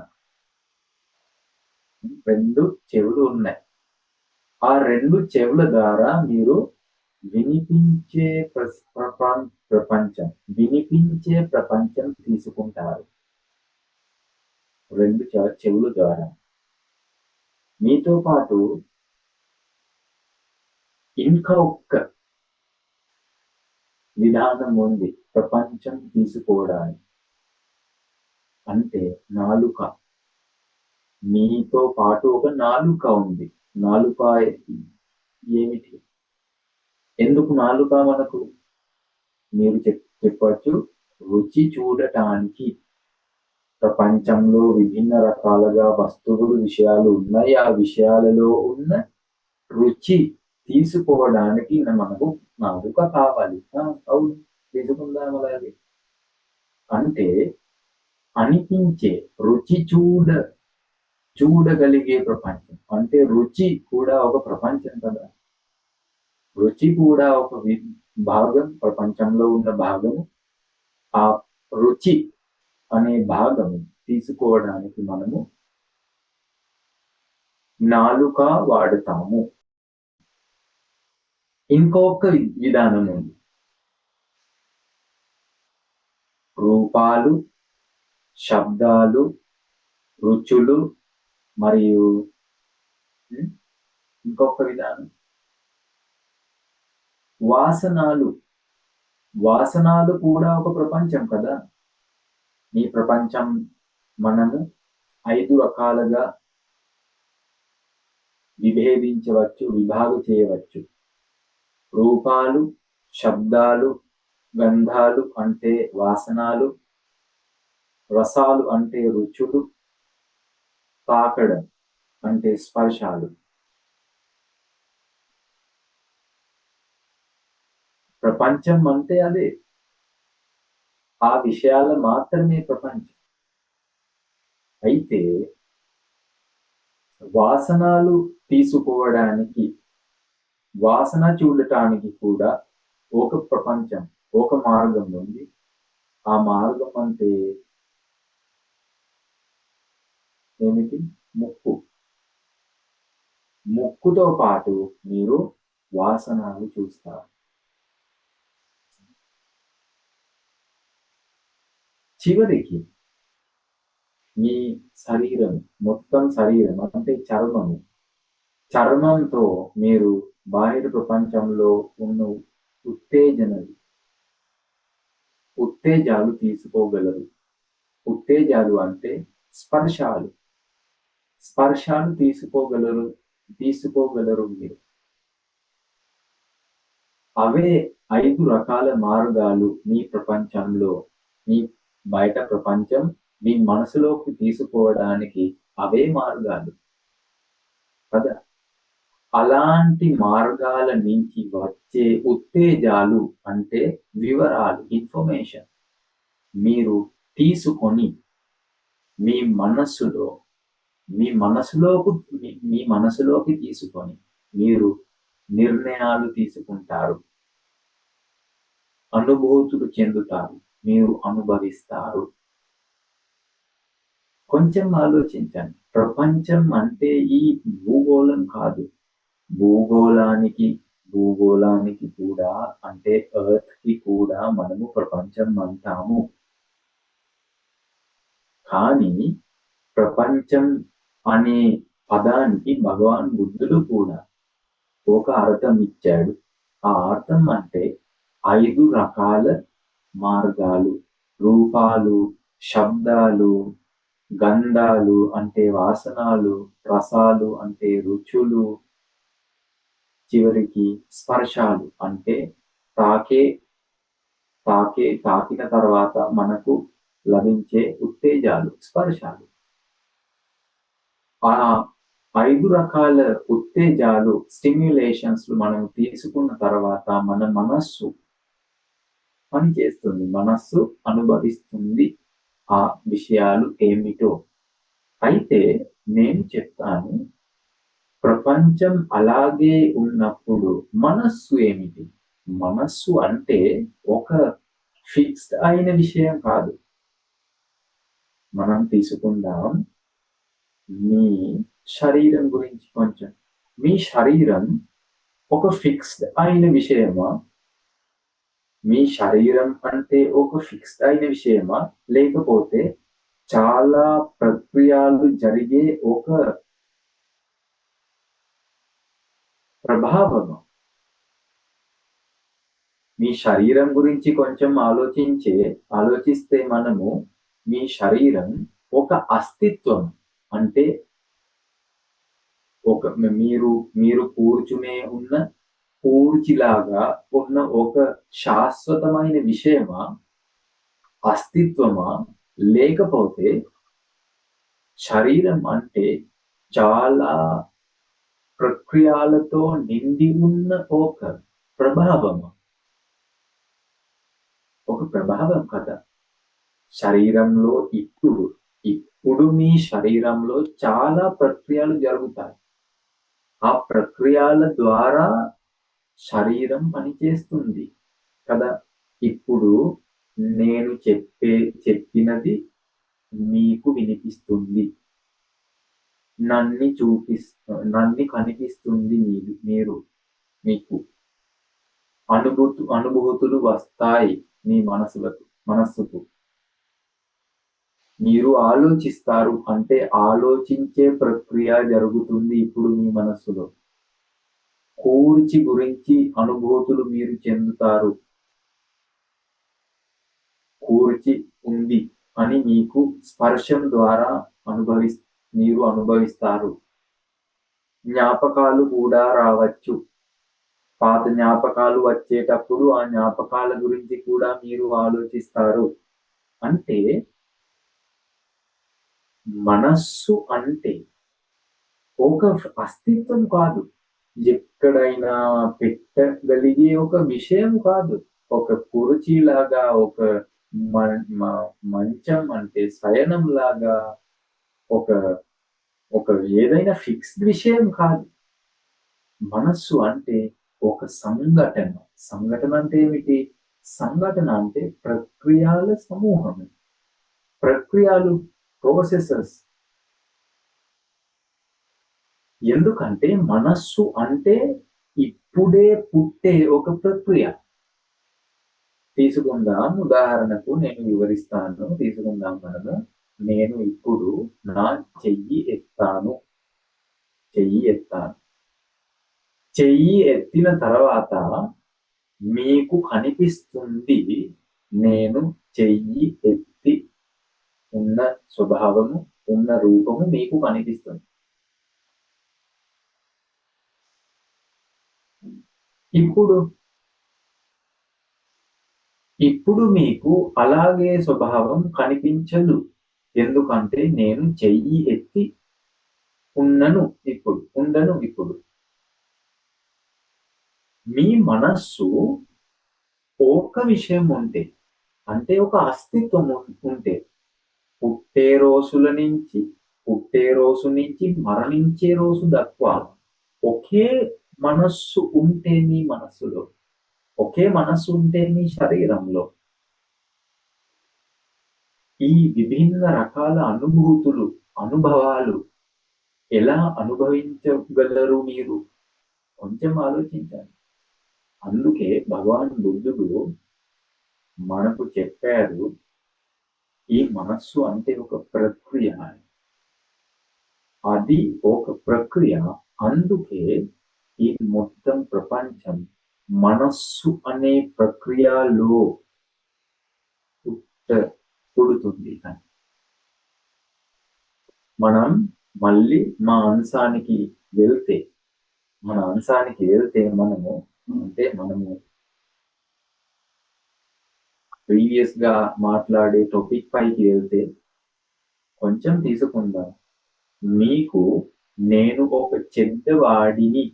2 చెవులు ఉన్నాయి. ఆ 2 చెవుల ద్వారా మీరు వినిపించే ప్రపంచం తీసుకుంటారు. 2 చెవుల ద్వారా. మీతో పాటు ఇంకా విధానం ఉంది ప్రపంచం తీసుకోవడానికి. అంటే నాలుక, మీతో పాటు ఒక నాలుక ఉంది. నాలుక ఏమిటి? ఎందుకు నాలుక మనకు? మీరు చెప్పచ్చు, రుచి చూడటానికి. ప్రపంచంలో విభిన్న రకాలుగా వస్తువులు, విషయాలు ఉన్నాయి. ఆ విషయాలలో ఉన్న రుచి తీసుకోవడానికి మనకు నాలుక కావాలి. అవును, తీసుకుందాం అలాగే. అంటే అనిపించే, రుచి చూడగలిగే ప్రపంచం. అంటే రుచి కూడా ఒక ప్రపంచం కదా. రుచి కూడా ఒక భాగం, ప్రపంచంలో ఉన్న భాగము. ఆ రుచి అనే భాగం తీసుకోవడానికి మనము నాలుక వాడతాము. ఇంకొక విధానం ఉంది. రూపాలు, శబ్దాలు, రుచులు మరియు ఇంకొక విధానం వాసనాలు. వాసనాలు కూడా ఒక ప్రపంచం కదా. ఈ ప్రపంచం మనము 5 రకాలుగా విభేదించవచ్చు, విభాగం చేయవచ్చు. రూపాలు, శబ్దాలు, గంధాలు అంటే వాసనాలు, రసాలు అంటే రుచులు, తాకడం అంటే స్పర్శాలు. ప్రపంచం అంటే అదే. ఆ విషయాలు మాత్రమే ప్రపంచం. అయితే వాసనాలు తీసుకోవడానికి, వాసన చూడటానికి కూడా ఒక ప్రపంచం, ఒక మార్గం ఉంది. ఆ మార్గం అంటే ఏమిటి? ముక్కు. ముక్కుతో పాటు మీరు వాసనలు చూస్తారు. చివరికి మీ శరీరం, మొత్తం శరీరం అంటే చర్మంతో మీరు బాహ్య ప్రపంచంలో ఉన్న ఉత్తేజాలు తీసుకోగలరు. ఉత్తేజాలు అంటే స్పర్శాలు తీసుకోగలరు మీరు. అవే 5 రకాల మార్గాలు మీ ప్రపంచంలో, మీ బయట ప్రపంచం మీ మనసులోకి తీసుకోవడానికి అవే మార్గాలు కదా. అలాంటి మార్గాల నుంచి వచ్చే ఉత్తేజాలు అంటే వివరాలు, ఇన్ఫర్మేషన్ మీరు తీసుకొని మీ మనసులోకి తీసుకొని మీరు నిర్ణయాలు తీసుకుంటారు, అనుభూతులు చెందుతారు, మీరు అనుభవిస్తారు. కొంచెం ఆలోచించండి. ప్రపంచం అంటే ఈ భూగోళం కాదు. భూగోళానికి కూడా అంటే ఎర్త్ కి కూడా మనము ప్రపంచం అంటాము. కానీ ప్రపంచం అనే పదానికి భగవాన్ బుద్ధుడు కూడా ఒక అర్థం ఇచ్చాడు. ఆ అర్థం అంటే 5 రకాల మార్గాలు. రూపాలు, శబ్దాలు, గంధాలు అంటే వాసనాలు, రసాలు అంటే రుచులు, చివరికి స్పర్శాలు అంటే తాకిన తర్వాత మనకు లభించే ఉత్తేజాలు, స్పర్శాలు. ఆ 5 రకాల ఉత్తేజాలు, స్టిమ్యులేషన్స్ మనం తీసుకున్న తర్వాత మన మనస్సు పనిచేస్తుంది, మనస్సు అనుభవిస్తుంది ఆ విషయాలు ఏమిటో. అయితే నేను చెప్తాను, ప్రపంచం అలాగే ఉన్నప్పుడు మనస్సు ఏమిటి? మనస్సు అంటే ఒక ఫిక్స్డ్ అయిన విషయం కాదు. మనం తీసుకుందాం మీ శరీరం గురించి కొంచెం. మీ శరీరం ఒక ఫిక్స్డ్ అయిన విషయమా? మీ శరీరం అంటే ఒక ఫిక్స్డ్ అయిన విషయమా, లేకపోతే చాలా ప్రక్రియలు జరిగే ఒక ప్రభావము? మీ శరీరం గురించి కొంచెం ఆలోచిస్తే మనము మీ శరీరం ఒక అస్తిత్వం, అంటే ఒక మీరు మీరు కూర్చునే ఉన్న కూర్చిలాగా ఉన్న ఒక శాశ్వతమైన విషయమా, అస్తిత్వమా, లేకపోతే శరీరం అంటే చాలా ప్రక్రియలతో నిండి ఉన్న ఒక ప్రభావమా? ఒక ప్రభావం కదా. శరీరంలో ఇప్పుడు మీ శరీరంలో చాలా ప్రక్రియలు జరుగుతాయి. ఆ ప్రక్రియల ద్వారా శరీరం పనిచేస్తుంది కదా. ఇప్పుడు నేను చెప్పినది మీకు వినిపిస్తుంది, నన్ను కనిపిస్తుంది, మీకు అనుభూతులు వస్తాయి మీ మనస్సుకు. మీరు ఆలోచిస్తారు, అంటే ఆలోచించే ప్రక్రియ జరుగుతుంది ఇప్పుడు మీ మనస్సులో. కూర్చి గురించి అనుభూతులు మీరు చెందుతారు. కూర్చి ఉంది అని మీకు స్పర్శం ద్వారా మీరు అనుభవిస్తారు. జ్ఞాపకాలు కూడా రావచ్చు. పాత జ్ఞాపకాలు వచ్చేటప్పుడు ఆ జ్ఞాపకాల గురించి కూడా మీరు ఆలోచిస్తారు. అంటే మనస్సు అంటే ఒక అస్తిత్వం కాదు, ఎక్కడైనా పెట్టగలిగే ఒక విషయం కాదు. ఒక కుర్చీలాగా, ఒక మంచం అంటే శయనం లాగా, ఒక ఒక ఏదైనా ఫిక్స్డ్ విషయం కాదు. మనస్సు అంటే ఒక సంఘటన. సంఘటన అంటే ఏమిటి? సంఘటన అంటే ప్రక్రియల సమూహం, ప్రక్రియలు, ప్రాసెసెస్. ఎందుకంటే మనస్సు అంటే ఇప్పుడే పుట్టే ఒక ప్రక్రియ. తీసుకుందాం, ఉదాహరణకు నేను వివరిస్తాను. తీసుకుందాం మనము. నేను ఇప్పుడు నా చెయ్యి ఎత్తాను. చెయ్యి ఎత్తిన తర్వాత మీకు కనిపిస్తుంది, నేను చెయ్యి ఎత్తి ఉన్న స్వభావము, ఉన్న రూపము మీకు కనిపిస్తుంది. ఇప్పుడు మీకు అలాగే స్వభావం కనిపించదు. ఎందుకంటే నేను చెయ్యి ఎత్తి ఉండను ఇప్పుడు. మీ మనస్సు ఒక విషయం ఉంటే, అంటే ఒక అస్తిత్వం ఉంటే, పుట్టే రోజు నుంచి మరణించే రోజు దక్వా ఒకే మనస్సు ఉంటే మీ మనస్సులో, ఒకే మనస్సు ఉంటే మీ శరీరంలో, ఈ విభిన్న రకాల అనుభవాలు ఎలా అనుభవించగలరు మీరు? కొంచెం ఆలోచించాలి. అందుకే భగవాన్ బుద్ధుడు మనకు చెప్పారు, ఈ మనస్సు అంటే ఒక ప్రక్రియ. అది ఒక ప్రక్రియ. అందుకే ఈ మొత్తం ప్రపంచం మనస్సు అనే ప్రక్రియలో పుడుతుంది. మనం మళ్ళీ మన అంశానికి వెళ్తే మనము ప్రీవియస్ గా మాట్లాడే టాపిక్ పైకి వెళ్తే కొంచెం తీసుకుందాం. మీకు నేను ఒక చెడ్డవాడిని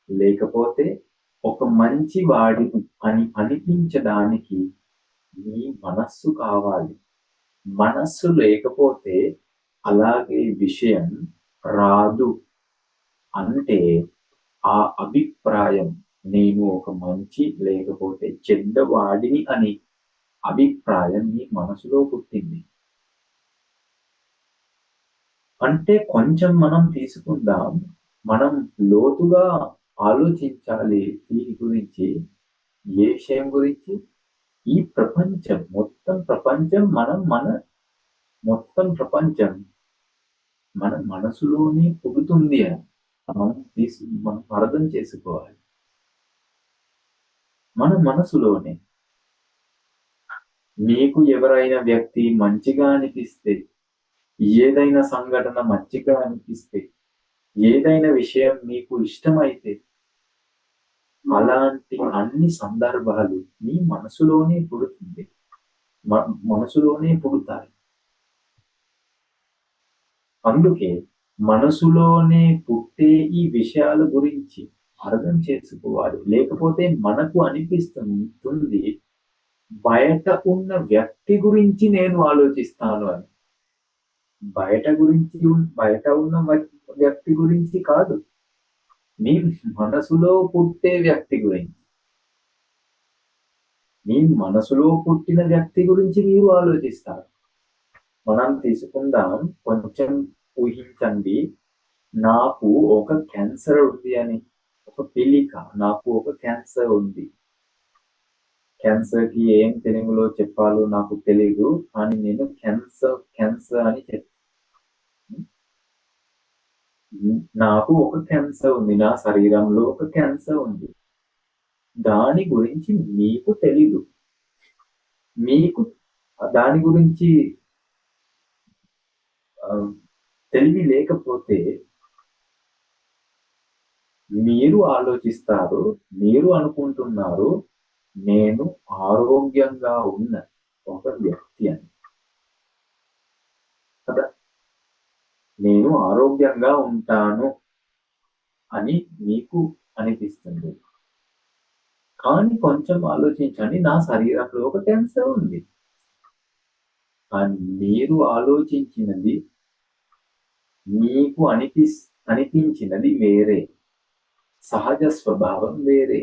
లేకపోతే ఒక మంచి వాడిని అని అనిపించడానికి మీ మనస్సు కావాలి. మనస్సు లేకపోతే అలాగే విషయం రాదు. అంటే ఆ అభిప్రాయం, నేను ఒక మంచి లేకపోతే చెడ్డవాడిని అని అభిప్రాయం మీ మనసులో పుట్టింది. అంటే కొంచెం మనం తీసుకుందాం, మనం లోతుగా ఆలోచించాలి దీని గురించి. ఏ విషయం గురించి? ఈ ప్రపంచం, మొత్తం ప్రపంచం మన మనసులోనే పుడుతుంది అని మనం అర్థం చేసుకోవాలి. మన మనసులోనే. మీకు ఎవరైనా వ్యక్తి మంచిగా అనిపిస్తే, ఏదైనా సంఘటన మంచిగా అనిపిస్తే, ఏదైనా విషయం మీకు ఇష్టమైతే, అలాంటి అన్ని సందర్భాలు మీ మనసులోనే పుడుతుంది. మనసులోనే పుడతాయి. అందుకే మనసులోనే పుట్టే ఈ విషయాల గురించి అర్థం చేసుకోవాలి. లేకపోతే మనకు అనిపిస్తుంది బయట ఉన్న వ్యక్తి గురించి నేను ఆలోచిస్తాను అని. బయట ఉన్న వ్యక్తి గురించి కాదు. మీ మనసులో పుట్టే వ్యక్తి గురించి. మీ మనసులో పుట్టిన వ్యక్తి గురించి మీరు ఆలోచిస్తారు. మనం తీసుకుందాం, కొంచెం ఊహించండి. నాకు ఒక క్యాన్సర్ ఉంది అని, ఒక పిలిక, నాకు ఒక క్యాన్సర్ ఉంది. క్యాన్సర్ కి ఏం తెలుగులో చెప్పాలో నాకు తెలీదు, కానీ నేను క్యాన్సర్ అని చెప్తాను. నాకు ఒక క్యాన్సర్ ఉంది, నా శరీరంలో ఒక క్యాన్సర్ ఉంది. దాని గురించి మీకు తెలీదు. మీకు దాని గురించి తెలివి లేకపోతే మీరు ఆలోచిస్తారు, మీరు అనుకుంటున్నారు నేను ఆరోగ్యంగా ఉన్న ఒక వ్యక్తి అని కదా. నేను ఆరోగ్యంగా ఉంటాను అని మీకు అనిపిస్తుంది. కానీ కొంచెం ఆలోచించండి, నా శరీరంలో ఒక క్యాన్సర్ ఉంది. కానీ మీరు ఆలోచించినది, మీకు అనిపించినది వేరే, సహజ స్వభావం వేరే.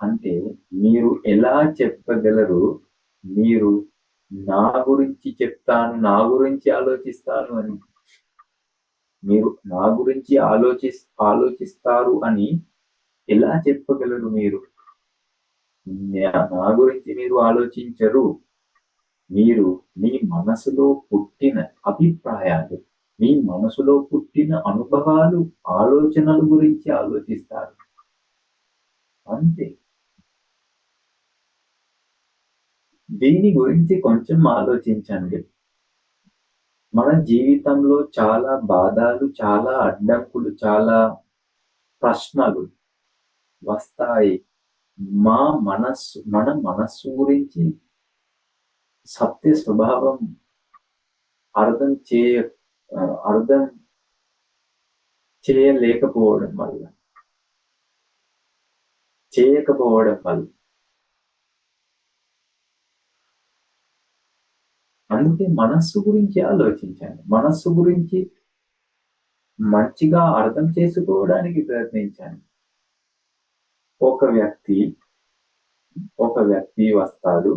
అంటే మీరు ఎలా చెప్పగలరు మీరు నా గురించి చెప్తాను, నా గురించి ఆలోచిస్తాను అని? మీరు నా గురించి ఆలోచిస్తారు అని ఎలా చెప్పగలరు మీరు? నా గురించి మీరు ఆలోచించరు. మీరు మీ మనసులో పుట్టిన అభిప్రాయాలు, మీ మనసులో పుట్టిన అనుభవాలు, ఆలోచనల గురించి ఆలోచిస్తారు. అంతే. దీని గురించి కొంచెం ఆలోచించండి. మన జీవితంలో చాలా బాధలు, చాలా అడ్డంకులు, చాలా ప్రశ్నలు వస్తాయి. మన మనస్సు గురించి సత్య స్వభావం అర్థం చేయ అర్థం చేయకపోవడం వల్ల అందుకే మనస్సు గురించి ఆలోచించండి. మనస్సు గురించి మంచిగా అర్థం చేసుకోవడానికి ప్రయత్నించండి. ఒక వ్యక్తి వస్తాడు,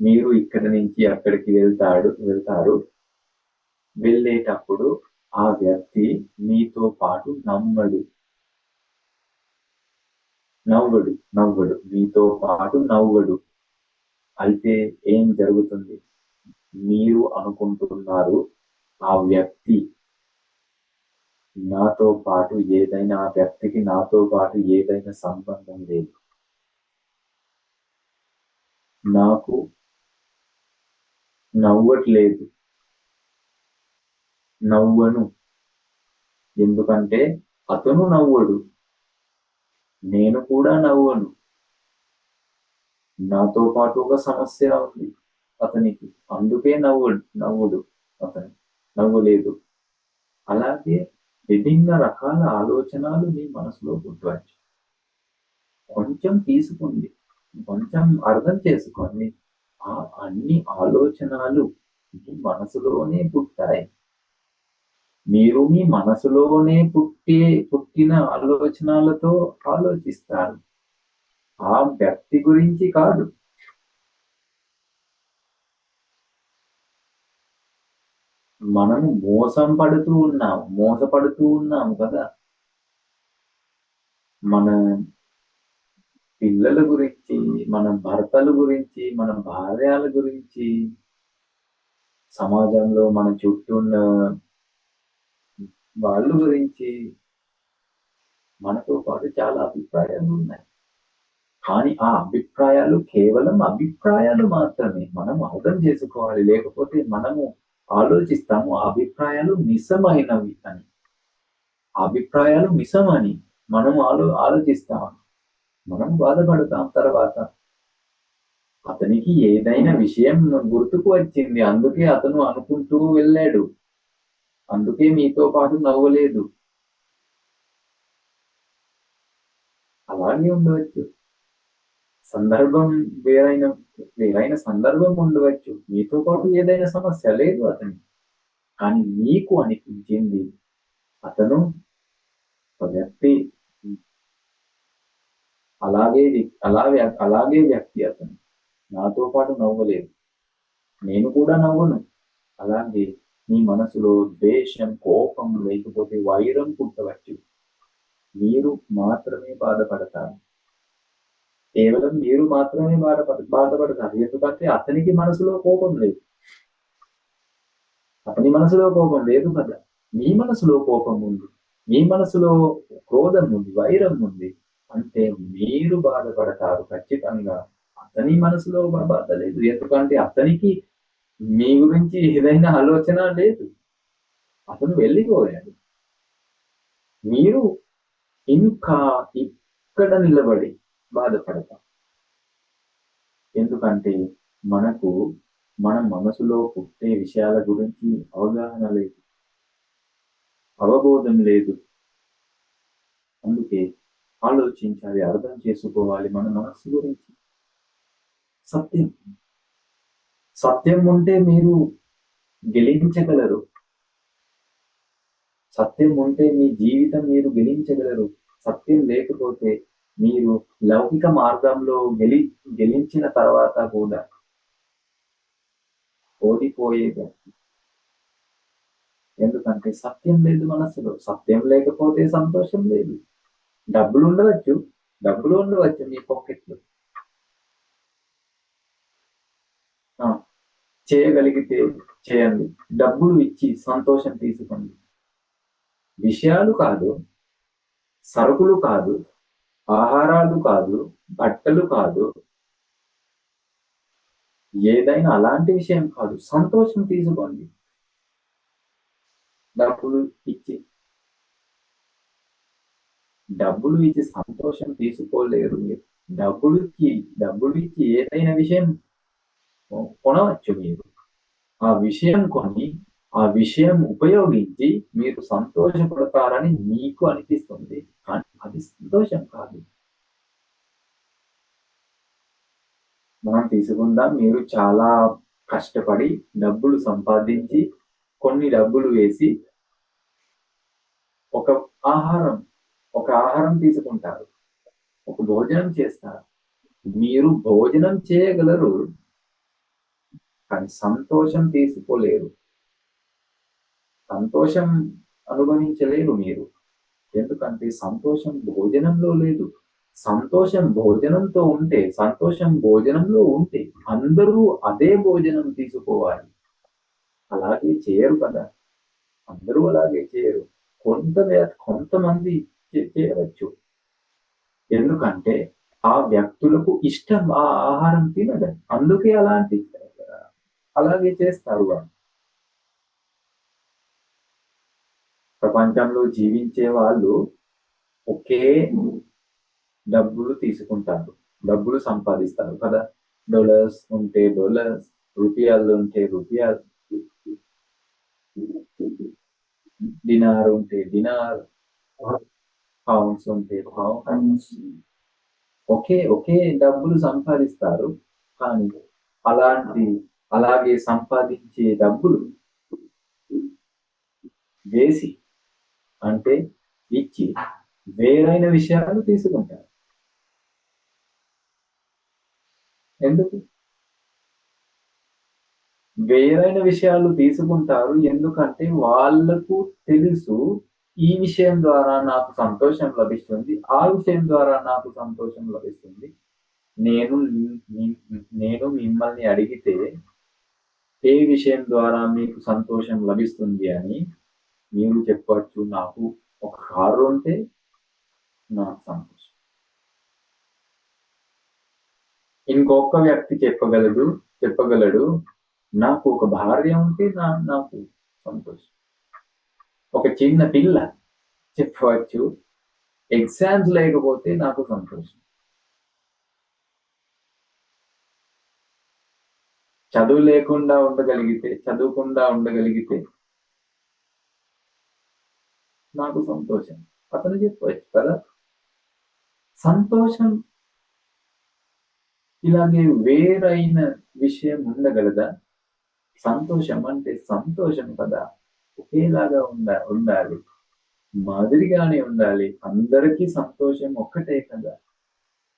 మీరు ఇక్కడి నుంచి అక్కడికి వెళ్తారు. వెళ్ళేటప్పుడు ఆ వ్యక్తి మీతో పాటు నవ్వడు, మీతో పాటు నవ్వడు. అయితే ఏం జరుగుతుంది? మీరు అనుకుంటున్నారు ఆ వ్యక్తికి నాతో పాటు ఏదైనా సంబంధం లేదు. నాకు నవ్వను, ఎందుకంటే అతను నవ్వడు, నేను కూడా నవ్వను. నాతో పాటు ఒక సమస్య ఉంది అతనికి, అందుకే నవ్వుడు అతను, నవ్వలేదు. అలాగే విభిన్న రకాల ఆలోచనలు మీ మనసులో పుట్టవచ్చు. కొంచెం తీసుకోండి, కొంచెం అర్థం చేసుకోండి. ఆ అన్ని ఆలోచనలు మీ మనసులోనే పుట్టాయి. మీరు మీ మనసులోనే పుట్టిన ఆలోచనలతో ఆలోచిస్తారు, ఆ వ్యక్తి గురించి కాదు. మనము మోసపడుతూ ఉన్నాము కదా. మన పిల్లల గురించి, మన భర్తల గురించి, మన భార్యల గురించి, సమాజంలో మన చుట్టూ ఉన్న వాళ్ళ గురించి మనతో పాటు చాలా అభిప్రాయాలు ఉన్నాయి. కానీ ఆ అభిప్రాయాలు కేవలం అభిప్రాయాలు మాత్రమే. మనం అర్థం చేసుకోవాలి. లేకపోతే మనము ఆలోచిస్తాము ఆ అభిప్రాయాలు నిజమైనవి అని. ఆ అభిప్రాయాలు నిజమని మనం ఆలోచిస్తాం. మనం బాధపడతాం తర్వాత. అతనికి ఏదైనా విషయం గుర్తుకు వచ్చింది. అందుకే అతను అనుకుంటూ వెళ్ళాడు. అందుకే మీతో పాటు నవ్వలేదు. అలాగే ఉండవచ్చు. సందర్భం వేరైన వేరైన సందర్భం ఉండవచ్చు. మీతో పాటు ఏదైనా సమస్య లేదు అతనికి. కానీ మీకు అనిపించింది అతను ఒక వ్యక్తి అలాగే వ్యక్తి అతను. నాతో పాటు నవ్వలేదు. నేను కూడా నవ్వను. అలాగే మీ మనసులో ద్వేషం, కోపం లేకపోతే వైరం పుట్టవచ్చు. మీరు మాత్రమే బాధపడతారు. కేవలం మీరు మాత్రమే బాధపడతారు. ఎందుకంటే అతనికి మనసులో కోపం లేదు. అతని మనసులో కోపం లేదు కదా. మీ మనసులో కోపం ఉంది. మీ మనసులో క్రోధం ఉంది, వైరం ఉంది. అంటే మీరు బాధపడతారు ఖచ్చితంగా. అతని మనసులో బాధ లేదు. ఎందుకంటే అతనికి మీ గురించి ఏదైనా ఆలోచన లేదు. అతను వెళ్ళిపోయాడు. మీరు ఇంకా ఇక్కడ నిలబడి బాధపడతాం. ఎందుకంటే మనకు మన మనసులో పుట్టే విషయాల గురించి అవగాహన లేదు, అవబోధం లేదు. అందుకే ఆలోచించాలి, అర్థం చేసుకోవాలి మన మనస్సు గురించి. సత్యం సత్యం ఉంటే మీరు గెలించగలరు. సత్యం ఉంటే మీ జీవితం మీరు గెలించగలరు. సత్యం లేకపోతే మీరు లౌకిక మార్గంలో గెలించిన తర్వాత కూడా ఓడిపోయేది. ఎందుకంటే సత్యం లేదు మనసులో. సత్యం లేకపోతే సంతోషం లేదు. డబ్బులు ఉండవచ్చు మీ పాకెట్లో. చేయగలిగితే చేయండి. డబ్బులు ఇచ్చి సంతోషం తీసుకోండి. విషయాలు కాదు, సరుకులు కాదు, ఆహారాలు కాదు, బట్టలు కాదు, ఏదైనా అలాంటి విషయం కాదు. సంతోషం తీసుకోండి. డబ్బులు ఇచ్చి సంతోషం తీసుకోలేరు మీరు. డబ్బులు ఇచ్చి ఏదైనా విషయం కొనవచ్చు మీరు. ఆ విషయం కొని ఆ విషయం ఉపయోగించి మీరు సంతోషపడతారని మీకు అనిపిస్తుంది. కానీ అది సంతోషం కాదు. మనం తీసుకుందాం, మీరు చాలా కష్టపడి డబ్బులు సంపాదించి కొన్ని డబ్బులు వేసి ఒక ఆహారం తీసుకుంటారు, ఒక భోజనం చేస్తారు. మీరు భోజనం చేయగలరు, కానీ సంతోషం తీసుకోలేరు. సంతోషం అనుభవించలేరు మీరు. ఎందుకంటే సంతోషం భోజనంలో లేదు. సంతోషం భోజనంలో ఉంటే అందరూ అదే భోజనం తీసుకోవాలి. అలాగే చేయరు కదా. అందరూ అలాగే చేయరు. కొంతమంది చేయవచ్చు. ఎందుకంటే ఆ వ్యక్తులకు ఇష్టం ఆ ఆహారం తినడం. అందుకే అలాగే చేస్తారు వాళ్ళు. ప్రపంచంలో జీవించే వాళ్ళు ఒకే డబ్బులు తీసుకుంటారు, డబ్బులు సంపాదిస్తారు కదా. డాలర్స్ ఉంటే డాలర్స్, రూపాయలు ఉంటే రూపాయలు, డినార్ ఉంటే డినార్, పౌండ్స్ ఉంటే పౌండ్స్. ఒకే డబ్బులు సంపాదిస్తారు. కానీ అలాగే సంపాదించే డబ్బులు వేసి అంటే ఇచ్చి వేరైన విషయాలు తీసుకుంటారు. ఎందుకు వేరైన విషయాలు తీసుకుంటారు? ఎందుకంటే వాళ్ళకు తెలుసు ఈ విషయం ద్వారా నాకు సంతోషం లభిస్తుంది, ఆ విషయం ద్వారా నాకు సంతోషం లభిస్తుంది. నేను నేను మిమ్మల్ని అడిగితే ఏ విషయం ద్వారా మీకు సంతోషం లభిస్తుంది అని మీరు చెప్పవచ్చు. నాకు ఒక కారు ఉంటే నాకు సంతోషం. ఇంకొక వ్యక్తి చెప్పగలడు, నాకు ఒక భార్య ఉంటే నాకు సంతోషం. ఒక చిన్న పిల్ల చెప్పవచ్చు, ఎగ్జామ్స్ లేకపోతే నాకు సంతోషం. చదువుకుండా ఉండగలిగితే నాకు సంతోషం. అతను చెప్పవచ్చు కదా. సంతోషం ఇలాగే వేరైన విషయం ఉండగలదా? సంతోషం అంటే సంతోషం కదా, ఒకేలాగా ఉండాలి, మాదిరిగానే ఉండాలి. అందరికీ సంతోషం ఒక్కటే కదా.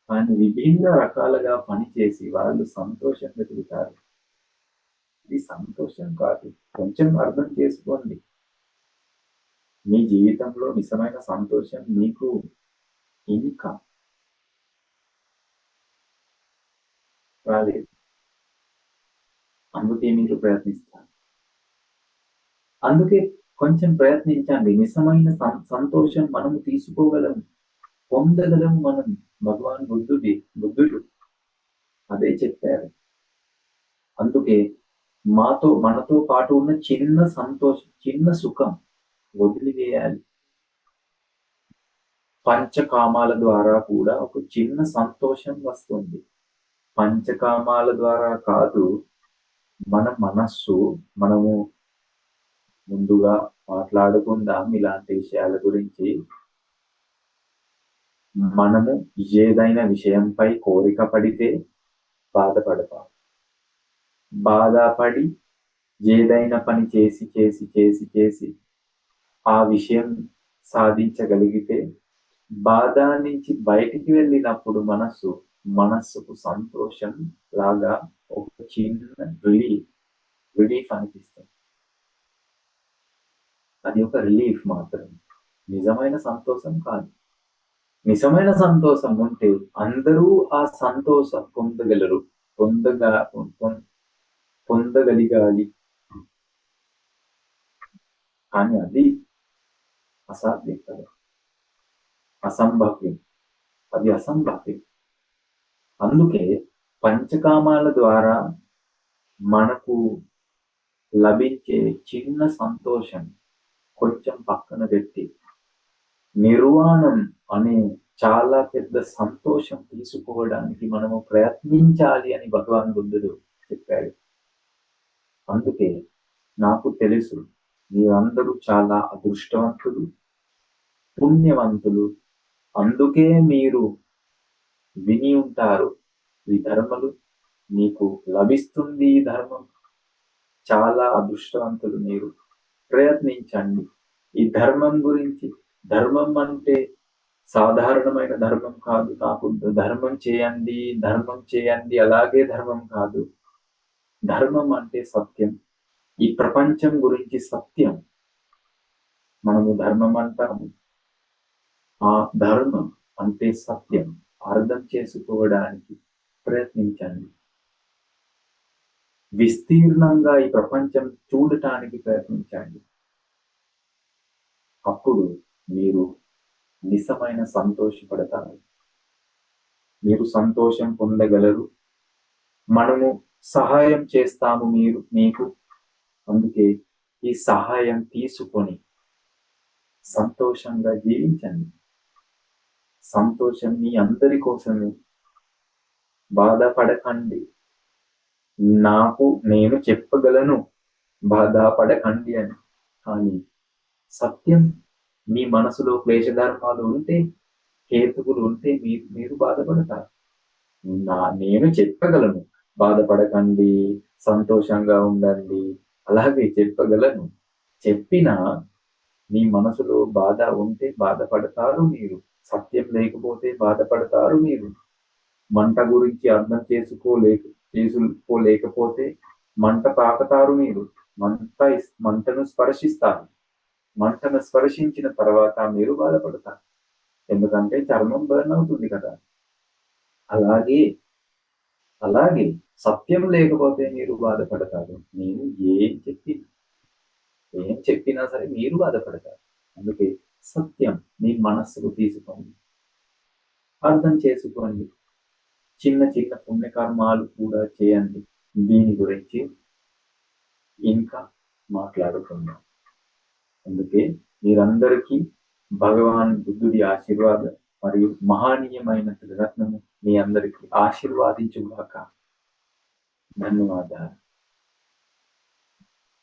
కానీ విభిన్న రకాలుగా పనిచేసి వాళ్ళు సంతోషంగా తిరుగుతారు. ఇది సంతోషం కాదు. కొంచెం అర్థం చేసుకోండి. మీ జీవితంలో నిజమైన సంతోషం మీకు ఇంకా రాలేదు. అందుకే మీరు ప్రయత్నిస్తారు. అందుకే కొంచెం ప్రయత్నించండి. నిజమైన సంతోషం మనము తీసుకోగలము, పొందగలము మనం. భగవాన్ బుద్ధుడు అదే చెప్పారు. అందుకే మనతో పాటు ఉన్న చిన్న సంతోషం, చిన్న సుఖం వదిలివేయాలి. పంచకామాల ద్వారా కూడా ఒక చిన్న సంతోషం వస్తుంది. పంచకామాల ద్వారా కాదు, మన మనస్సు. మనము ముందుగా మాట్లాడుకుందాం ఇలాంటి విషయాల గురించి. మనము ఏదైనా విషయంపై కోరిక పడితే బాధపడతాం. బాధపడి ఏదైనా పని చేసి ఆ విషయం సాధించగలిగితే, బాధ నుంచి బయటికి వెళ్ళినప్పుడు మనస్సుకు సంతోషం లాగా ఒక చిన్న రిలీఫ్ అనిపిస్తుంది. అది ఒక రిలీఫ్ మాత్రమే, నిజమైన సంతోషం కాదు. నిజమైన సంతోషం ఉంటే అందరూ ఆ సంతోషం పొందగలిగాలి. కానీ అది అసాధ్యం కదా, అసంభవ్యం. అది అసంభవ్యం. అందుకే పంచకామాల ద్వారా మనకు లభించే చిన్న సంతోషం కొంచెం పక్కన పెట్టి, నిర్వాణం అనే చాలా పెద్ద సంతోషం తీసుకోవడానికి మనము ప్రయత్నించాలి అని భగవాన్ బుద్ధుడు చెప్పాడు. అందుకే నాకు తెలుసు, మీరందరూ చాలా అదృష్టవంతులు, పుణ్యవంతులు. అందుకే మీరు విని ఉంటారు, ఈ ధర్మలు మీకు లభిస్తుంది. ఈ ధర్మం చాలా అదృష్టవంతులు మీరు. ప్రయత్నించండి ఈ ధర్మం గురించి. ధర్మం అంటే సాధారణమైన ధర్మం కాదు. నాకు ధర్మం చేయండి అలాగే ధర్మం కాదు. ధర్మం అంటే సత్యం. ఈ ప్రపంచం గురించి సత్యం మనము ధర్మం అంటాము. ఆ ధర్మం అంటే సత్యం అర్థం చేసుకోవడానికి ప్రయత్నించండి. విస్తీర్ణంగా ఈ ప్రపంచం చూడటానికి ప్రయత్నించండి. అప్పుడు మీరు నిజమైన సంతోషపడతారు. మీరు సంతోషం పొందగలరు. మనము సహాయం చేస్తాము మీకు. అందుకే ఈ సహాయం తీసుకొని సంతోషంగా జీవించండి. సంతోషం మీ అందరి కోసమే. బాధపడకండి. నేను చెప్పగలను బాధపడకండి అని. కానీ సత్యం, మీ మనసులో క్లేశధర్మాలు ఉంటే, హేతువులు ఉంటే మీరు బాధపడతారు. నేను చెప్పగలను బాధపడకండి, సంతోషంగా ఉండండి, అలాగే చెప్పగలను. చెప్పినా మీ మనసులో బాధ ఉంటే బాధపడతారు మీరు. సత్యం లేకపోతే బాధపడతారు మీరు. మంట గురించి అర్థం చేసుకోలేకపోతే మంట తాకుతారు మీరు. మంటను స్పర్శిస్తారు. మంటను స్పర్శించిన తర్వాత మీరు బాధపడతారు, ఎందుకంటే చర్మం బర్న్ అవుతుంది కదా. అలాగే అలాగే సత్యం లేకపోతే మీరు బాధపడతారు. నేను ఏం చెప్పినా సరే మీరు బాధపడతారు. అందుకే సత్యం మీ మనస్సుకు తీసుకోండి. అర్థం చేసుకోండి. చిన్న చిన్న పుణ్యకర్మాలు కూడా చేయండి. దీని గురించి ఇంకా మాట్లాడుకుందాం. అందుకే మీరందరికీ భగవాన్ బుద్ధుడి ఆశీర్వాదం మరియు మహనీయమైన రత్నము మీ అందరికీ ఆశీర్వాదించుగాక. ధన్యవాదాలు.